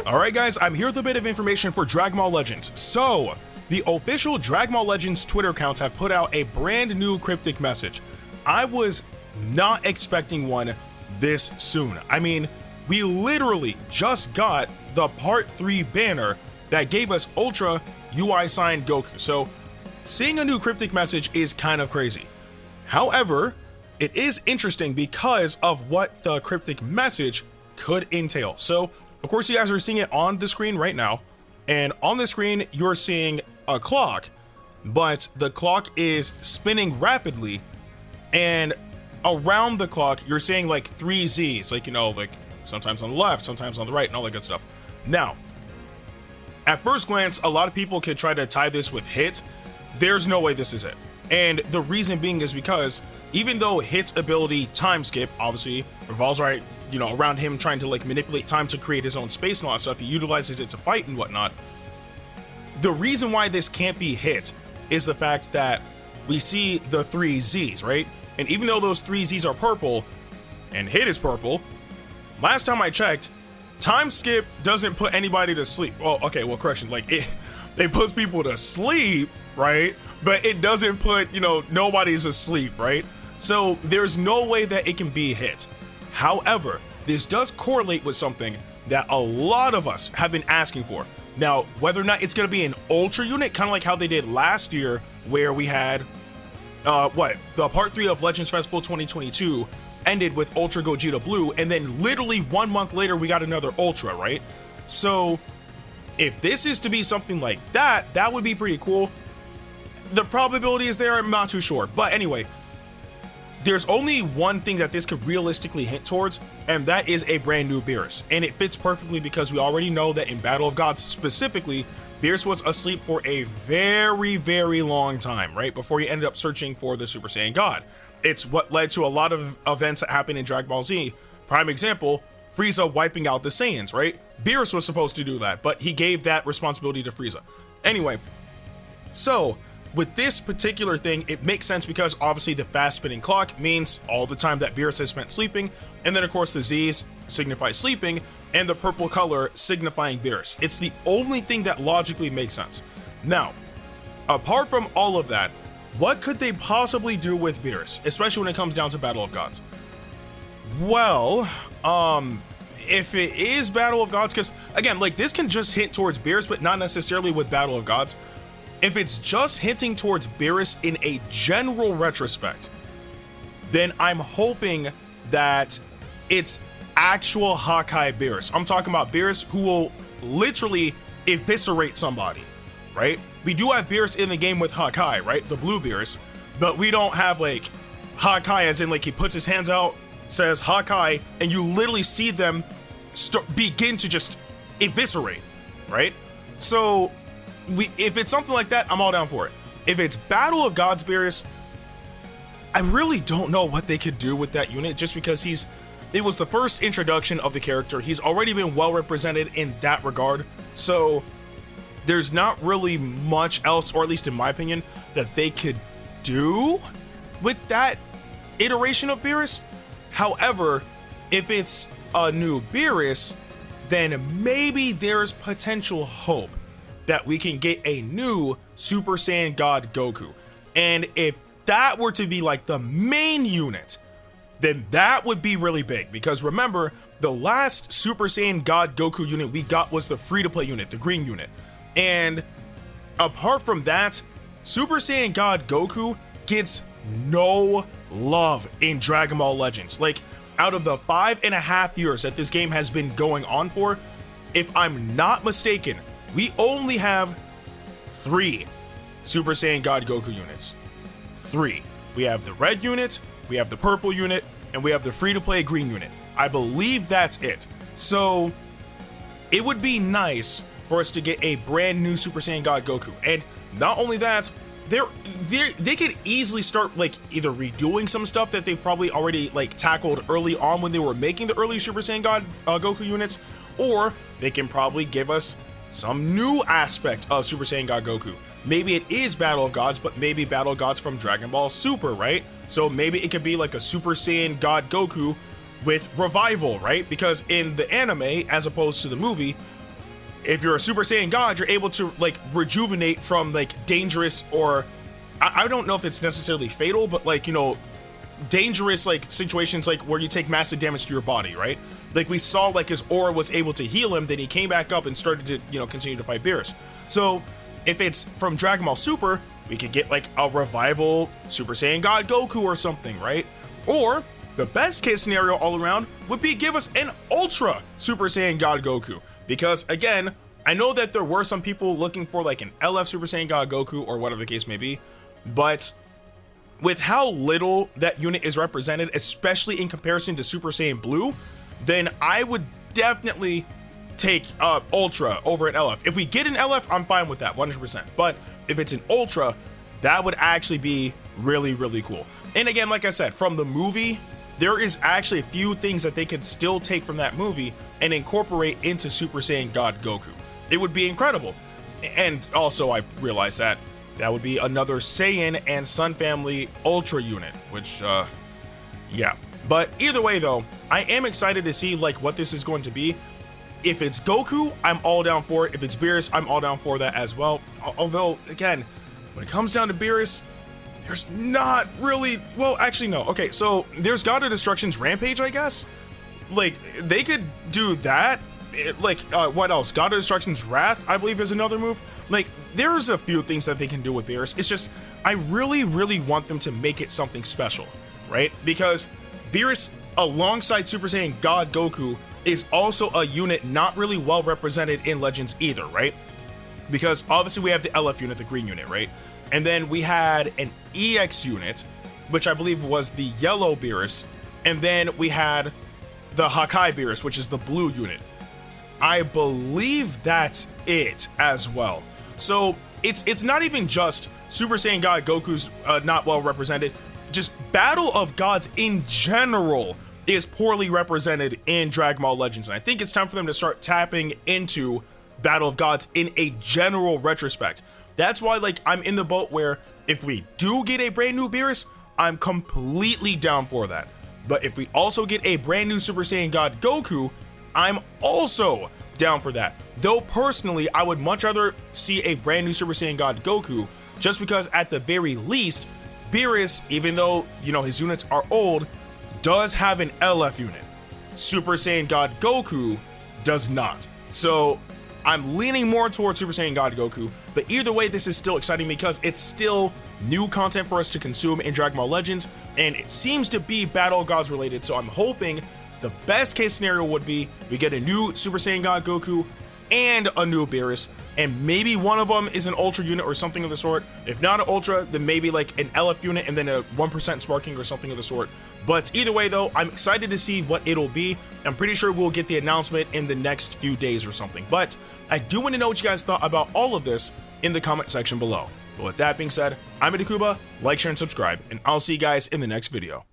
Alright guys, I'm here with a bit of information for Dragon Ball Legends. So, the official Dragon Ball Legends Twitter accounts have put out a brand new cryptic message. I was not expecting one this soon. I mean, we literally just got the Part 3 banner that gave us Ultra UI Saiyan Goku. So, seeing a new cryptic message is kind of crazy. However, it is interesting because of what the cryptic message could entail. So, of course, you guys are seeing it on the screen right now, and on the screen you're seeing a clock, but the clock is spinning rapidly, and around the clock you're seeing like 3 Z's, like, you know, like sometimes on the left, sometimes on the right, and all that good stuff. Now, at first glance, a lot of people could try to tie this with Hit. There's no way this is it, and the reason being is because even though Hit's ability time skip obviously revolves right, you know, around him trying to like manipulate time to create his own space and all that stuff, he utilizes it to fight and whatnot. The reason why this can't be Hit is the fact that we see the 3 Z's, right? And even though those 3 Z's are purple and Hit is purple, last time I checked, time skip doesn't put anybody to sleep. Well, okay, well, correction, like it puts people to sleep, right? But it doesn't put, you know, nobody's asleep, right? So there's no way that it can be Hit. However, this does correlate with something that a lot of us have been asking for. Now, whether or not it's going to be an Ultra unit, kind of like how they did last year, where we had, the Part 3 of Legends Festival 2022 ended with Ultra Gogeta Blue, and then literally 1 month later, we got another Ultra, right? So, if this is to be something like that, that would be pretty cool. The probability is there, I'm not too sure. But anyway, there's only one thing that this could realistically hint towards, and that is a brand new Beerus. And it fits perfectly because we already know that in Battle of Gods specifically, Beerus was asleep for a very, very long time, right? Before he ended up searching for the Super Saiyan God. It's what led to a lot of events that happened in Dragon Ball Z. Prime example, Frieza wiping out the Saiyans, right? Beerus was supposed to do that, but he gave that responsibility to Frieza. Anyway, so with this particular thing, it makes sense because obviously the fast spinning clock means all the time that Beerus has spent sleeping, and then of course the Z's signify sleeping, and the purple color signifying Beerus. It's the only thing that logically makes sense. Now, apart from all of that, what could they possibly do with Beerus, especially when it comes down to Battle of Gods? Well, if it is Battle of Gods, because again, like this can just hint towards Beerus, but not necessarily with Battle of Gods. If it's just hinting towards Beerus in a general retrospect, then I'm hoping that it's actual Hakai Beerus. I'm talking about Beerus who will literally eviscerate somebody, right? We do have Beerus in the game with Hakai, right? The blue Beerus, but we don't have like Hakai as in like he puts his hands out, says Hakai, and you literally see them begin to just eviscerate, right? So if it's something like that, I'm all down for it. If it's Battle of Gods Beerus, I really don't know what they could do with that unit, just because it was the first introduction of the character. He's already been well represented in that regard, so there's not really much else, or at least in my opinion, that they could do with that iteration of Beerus. However, if it's a new Beerus, then maybe there's potential hope that we can get a new Super Saiyan God Goku. And if that were to be like the main unit, then that would be really big, because remember, the last Super Saiyan God Goku unit we got was the free-to-play unit, the green unit. And apart from that, Super Saiyan God Goku gets no love in Dragon Ball Legends. Like, out of the 5.5 years that this game has been going on for, if I'm not mistaken, we only have 3 Super Saiyan God Goku units. 3. We have the red unit, we have the purple unit, and we have the free-to-play green unit. I believe that's it. So it would be nice for us to get a brand new Super Saiyan God Goku. And not only that, they could easily start like either redoing some stuff that they've probably already like tackled early on when they were making the early Super Saiyan God Goku units, or they can probably give us some new aspect of Super Saiyan God Goku. Maybe it is Battle of Gods, but maybe Battle of Gods from Dragon Ball Super, right? So maybe it could be like a Super Saiyan God Goku with revival, right? Because in the anime, as opposed to the movie, if you're a Super Saiyan God, you're able to like rejuvenate from like dangerous, or I don't know if it's necessarily fatal, but like, you know, dangerous like situations like where you take massive damage to your body, right? Like we saw like his aura was able to heal him, then he came back up and started to, you know, continue to fight Beerus. So if it's from Dragon Ball Super, we could get like a revival Super Saiyan God Goku or something, right? Or the best case scenario all around would be give us an Ultra Super Saiyan God Goku. Because again, I know that there were some people looking for like an LF Super Saiyan God Goku or whatever the case may be, but with how little that unit is represented, especially in comparison to Super Saiyan Blue, then I would definitely take Ultra over an LF. If we get an LF, I'm fine with that 100%. But if it's an Ultra, that would actually be really, really cool. And again, like I said, from the movie, there is actually a few things that they could still take from that movie and incorporate into Super Saiyan God Goku. It would be incredible. And also, I realized that would be another Saiyan and Sun Family Ultra unit, which, yeah. But either way, though, I am excited to see like what this is going to be. If it's Goku, I'm all down for it. If it's Beerus, I'm all down for that as well. Although, again, when it comes down to Beerus, there's not really, well, actually, no. Okay, so there's God of Destruction's Rampage, I guess. Like, they could do that. What else? God of Destruction's Wrath, I believe, is another move. Like, there's a few things that they can do with Beerus. It's just, I really, really want them to make it something special, right? Because Beerus, alongside Super Saiyan God Goku, is also a unit not really well represented in Legends either, right? Because obviously we have the LF unit, the green unit, right? And then we had an EX unit, which I believe was the yellow Beerus. And then we had the Hakai Beerus, which is the blue unit. I believe that's it as well. So it's not even just Super Saiyan God Goku's not well represented. Just Battle of Gods in general is poorly represented in Dragon Ball Legends. And I think it's time for them to start tapping into Battle of Gods in a general retrospect. That's why, like, I'm in the boat where if we do get a brand new Beerus, I'm completely down for that. But if we also get a brand new Super Saiyan God Goku, I'm also down for that. Though personally, I would much rather see a brand new Super Saiyan God Goku, just because at the very least, Beerus, even though, you know, his units are old, does have an LF unit. Super Saiyan God Goku does not. So I'm leaning more towards Super Saiyan God Goku, but either way, this is still exciting because it's still new content for us to consume in Dragon Ball Legends, and it seems to be Battle of Gods related. So I'm hoping the best case scenario would be we get a new Super Saiyan God Goku and a new Beerus, and maybe one of them is an Ultra unit or something of the sort. If not an Ultra, then maybe like an LF unit and then a 1% sparking or something of the sort. But either way, though, I'm excited to see what it'll be. I'm pretty sure we'll get the announcement in the next few days or something. But I do want to know what you guys thought about all of this in the comment section below. But with that being said, I'm Ndukauba, like, share, and subscribe, and I'll see you guys in the next video.